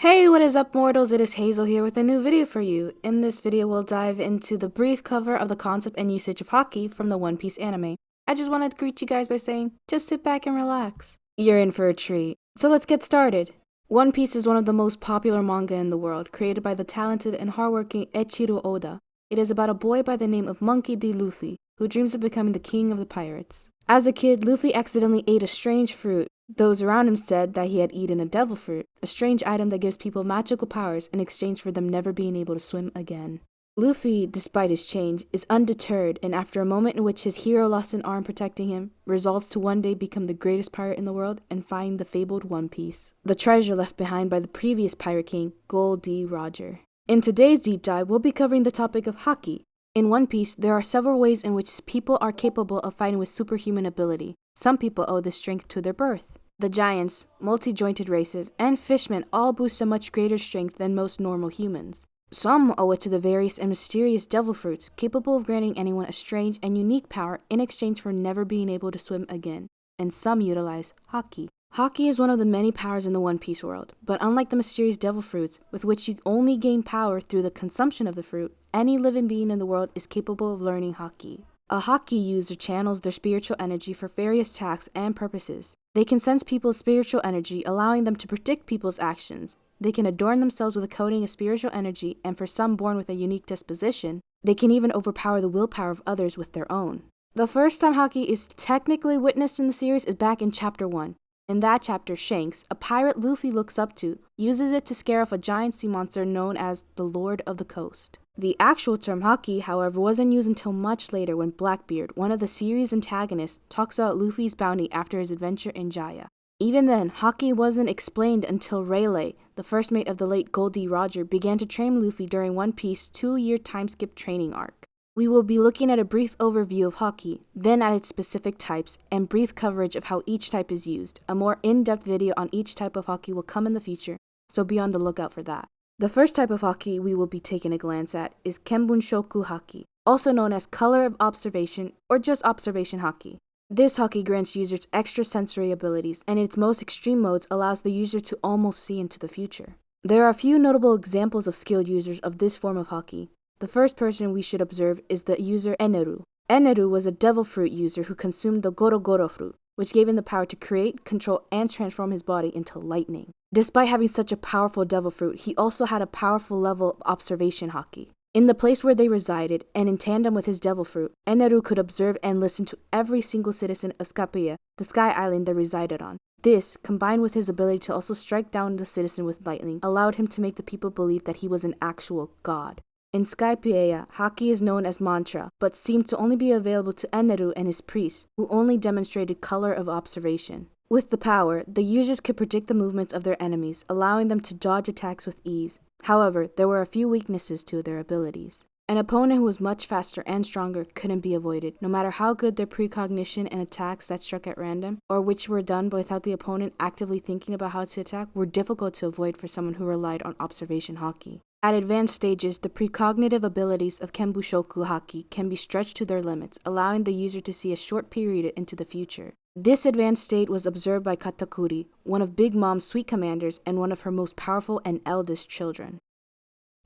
Hey, what is up, mortals? It is Hazel here with a new video for you. In this video, we'll dive into the brief cover of the concept and usage of Haki from the One Piece anime. I just wanted to greet you guys by saying, just sit back and relax. You're in for a treat. So let's get started. One Piece is one of the most popular manga in the world, created by the talented and hardworking Eiichiro Oda. It is about a boy by the name of Monkey D. Luffy, who dreams of becoming the king of the pirates. As a kid, Luffy accidentally ate a strange fruit. Those around him said that he had eaten a devil fruit, a strange item that gives people magical powers in exchange for them never being able to swim again. Luffy, despite his change, is undeterred, and after a moment in which his hero lost an arm protecting him, resolves to one day become the greatest pirate in the world and find the fabled One Piece, the treasure left behind by the previous pirate king, Gol D. Roger. In today's deep dive, we'll be covering the topic of Haki. In One Piece, there are several ways in which people are capable of fighting with superhuman ability. Some people owe this strength to their birth. The giants, multi-jointed races, and fishmen all boast a much greater strength than most normal humans. Some owe it to the various and mysterious devil fruits, capable of granting anyone a strange and unique power in exchange for never being able to swim again. And some utilize Haki. Haki is one of the many powers in the One Piece world, but unlike the mysterious devil fruits, with which you only gain power through the consumption of the fruit, any living being in the world is capable of learning Haki. A Haki user channels their spiritual energy for various tasks and purposes. They can sense people's spiritual energy, allowing them to predict people's actions. They can adorn themselves with a coating of spiritual energy, and for some born with a unique disposition, they can even overpower the willpower of others with their own. The first time Haki is technically witnessed in the series is back in Chapter 1. In that chapter, Shanks, a pirate Luffy looks up to, uses it to scare off a giant sea monster known as the Lord of the Coast. The actual term Haki, however, wasn't used until much later when Blackbeard, one of the series' antagonists, talks about Luffy's bounty after his adventure in Jaya. Even then, Haki wasn't explained until Rayleigh, the first mate of the late Gol D. Roger, began to train Luffy during One Piece's 2-year time-skip training arc. We will be looking at a brief overview of Haki, then at its specific types, and brief coverage of how each type is used. A more in-depth video on each type of Haki will come in the future, so be on the lookout for that. The first type of Haki we will be taking a glance at is Kenbunshoku Haki, also known as Color of Observation or just Observation Haki. This Haki grants users extra sensory abilities, and in its most extreme modes allows the user to almost see into the future. There are a few notable examples of skilled users of this form of Haki. The first person we should observe is the user Eneru. Eneru was a devil fruit user who consumed the Goro Goro fruit, which gave him the power to create, control, and transform his body into lightning. Despite having such a powerful devil fruit, he also had a powerful level of observation Haki. In the place where they resided, and in tandem with his devil fruit, Eneru could observe and listen to every single citizen of Skypiea, the sky island they resided on. This, combined with his ability to also strike down the citizen with lightning, allowed him to make the people believe that he was an actual god. In Skypiea, Haki is known as mantra, but seemed to only be available to Eneru and his priests, who only demonstrated color of observation. With the power, the users could predict the movements of their enemies, allowing them to dodge attacks with ease. However, there were a few weaknesses to their abilities. An opponent who was much faster and stronger couldn't be avoided, no matter how good their precognition and attacks that struck at random, or which were done without the opponent actively thinking about how to attack, were difficult to avoid for someone who relied on observation Haki. At advanced stages, the precognitive abilities of Kenbushoku Haki can be stretched to their limits, allowing the user to see a short period into the future. This advanced state was observed by Katakuri, one of Big Mom's sweet commanders and one of her most powerful and eldest children.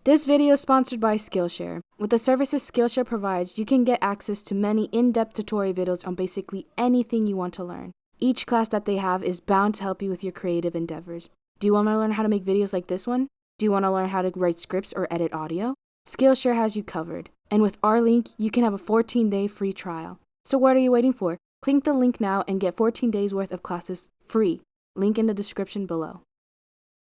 This video is sponsored by Skillshare. With the services Skillshare provides, you can get access to many in-depth tutorial videos on basically anything you want to learn. Each class that they have is bound to help you with your creative endeavors. Do you want to learn how to make videos like this one? Do you want to learn how to write scripts or edit audio? Skillshare has you covered. And with our link, you can have a 14-day free trial. So what are you waiting for? Click the link now and get 14 days worth of classes free. Link in the description below.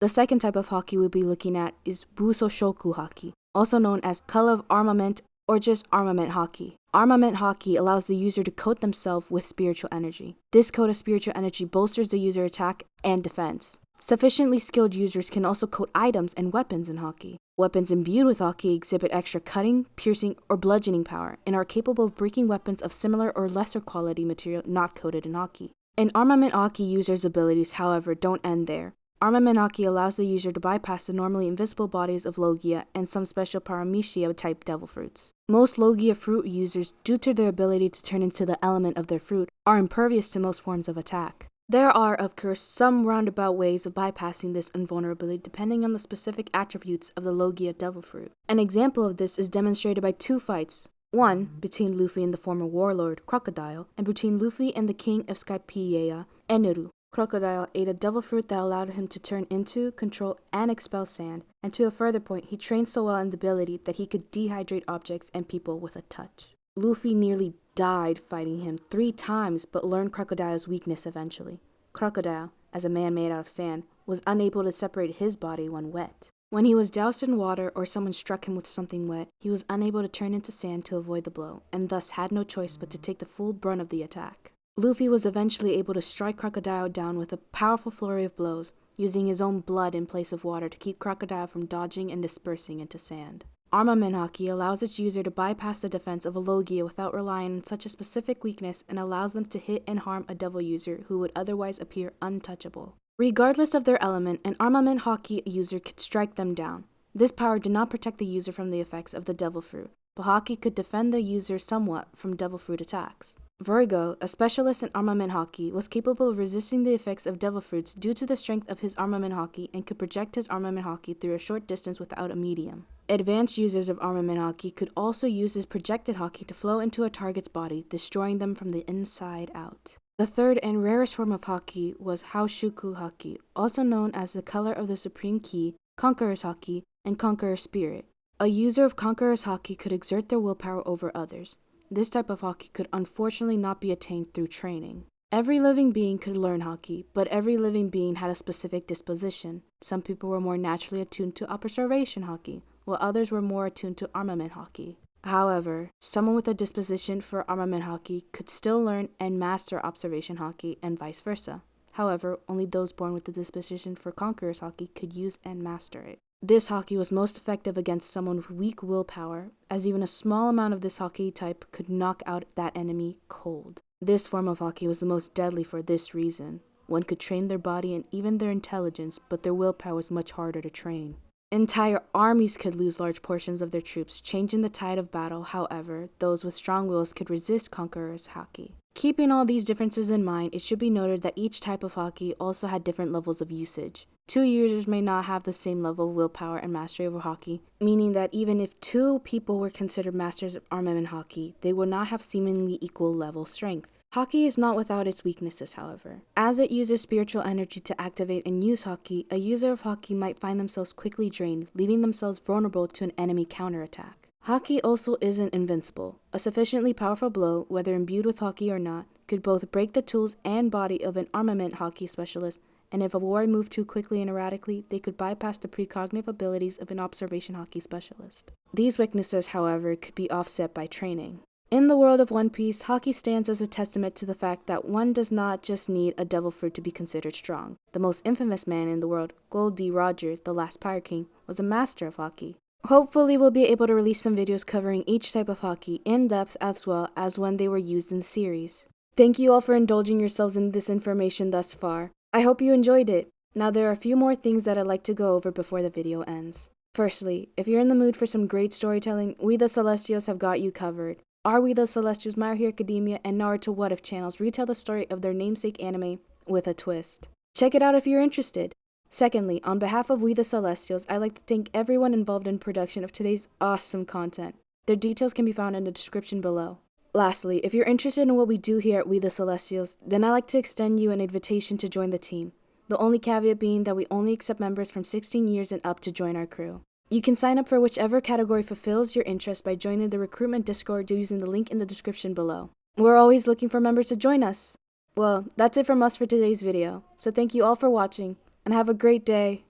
The second type of Haki we'll be looking at is Busoshoku Haki, also known as Color of Armament or just Armament Haki. Armament Haki allows the user to coat themselves with spiritual energy. This coat of spiritual energy bolsters the user attack and defense. Sufficiently skilled users can also coat items and weapons in Haki. Weapons imbued with Haki exhibit extra cutting, piercing, or bludgeoning power, and are capable of breaking weapons of similar or lesser quality material not coated in Haki. An Armament Haki user's abilities, however, don't end there. Armament Haki allows the user to bypass the normally invisible bodies of Logia and some special Paramecia-type devil fruits. Most Logia fruit users, due to their ability to turn into the element of their fruit, are impervious to most forms of attack. There are, of course, some roundabout ways of bypassing this invulnerability depending on the specific attributes of the Logia Devil Fruit. An example of this is demonstrated by two fights. One between Luffy and the former warlord, Crocodile, and between Luffy and the king of Skypiea, Eneru. Crocodile ate a devil fruit that allowed him to turn into, control, and expel sand, and to a further point, he trained so well in the ability that he could dehydrate objects and people with a touch. Luffy nearly died fighting him 3 times, but learned Crocodile's weakness eventually. Crocodile, as a man made out of sand, was unable to separate his body when wet. When he was doused in water or someone struck him with something wet, he was unable to turn into sand to avoid the blow, and thus had no choice but to take the full brunt of the attack. Luffy was eventually able to strike Crocodile down with a powerful flurry of blows, using his own blood in place of water to keep Crocodile from dodging and dispersing into sand. Armament Haki allows its user to bypass the defense of a Logia without relying on such a specific weakness and allows them to hit and harm a devil user who would otherwise appear untouchable. Regardless of their element, an Armament Haki user could strike them down. This power did not protect the user from the effects of the devil fruit, but Haki could defend the user somewhat from devil fruit attacks. Virgo, a specialist in Armament Haki, was capable of resisting the effects of devil fruits due to the strength of his Armament Haki and could project his Armament Haki through a short distance without a medium. Advanced users of Armament Haki could also use his projected Haki to flow into a target's body, destroying them from the inside out. The third and rarest form of Haki was Haoshuku Haki, also known as the color of the Supreme Key, Conqueror's Haki, and Conqueror's Spirit. A user of Conqueror's Haki could exert their willpower over others. This type of Haki could unfortunately not be attained through training. Every living being could learn Haki, but every living being had a specific disposition. Some people were more naturally attuned to Observation Haki, while others were more attuned to Armament Haki. However, someone with a disposition for Armament Haki could still learn and master Observation Haki, and vice versa. However, only those born with the disposition for Conqueror's Haki could use and master it. This Haki was most effective against someone with weak willpower, as even a small amount of this Haki type could knock out that enemy cold. This form of Haki was the most deadly for this reason. One could train their body and even their intelligence, but their willpower was much harder to train. Entire armies could lose large portions of their troops, changing the tide of battle. However, those with strong wills could resist Conqueror's Haki. Keeping all these differences in mind, it should be noted that each type of Haki also had different levels of usage. 2 users may not have the same level of willpower and mastery over Haki, meaning that even if 2 people were considered masters of Armament Haki, they would not have seemingly equal level strength. Haki is not without its weaknesses, however. As it uses spiritual energy to activate and use Haki, a user of Haki might find themselves quickly drained, leaving themselves vulnerable to an enemy counterattack. Haki also isn't invincible. A sufficiently powerful blow, whether imbued with Haki or not, could both break the tools and body of an Armament Haki specialist, and if a warrior moved too quickly and erratically, they could bypass the precognitive abilities of an Observation Haki specialist. These weaknesses, however, could be offset by training. In the world of One Piece, Haki stands as a testament to the fact that one does not just need a devil fruit to be considered strong. The most infamous man in the world, Gold D. Roger, the last Pirate King, was a master of Haki. Hopefully we'll be able to release some videos covering each type of Haki in depth as well as when they were used in the series. Thank you all for indulging yourselves in this information thus far. I hope you enjoyed it. Now there are a few more things that I'd like to go over before the video ends. Firstly, if you're in the mood for some great storytelling, We the Celestials have got you covered. Our We the Celestials, My Hero Academia, and Naruto What If channels retell the story of their namesake anime with a twist. Check it out if you're interested. Secondly, on behalf of We the Celestials, I'd like to thank everyone involved in production of today's awesome content. Their details can be found in the description below. Lastly, if you're interested in what we do here at We the Celestials, then I'd like to extend you an invitation to join the team. The only caveat being that we only accept members from 16 years and up to join our crew. You can sign up for whichever category fulfills your interest by joining the recruitment Discord using the link in the description below. We're always looking for members to join us. Well, that's it from us for today's video, so thank you all for watching, and have a great day.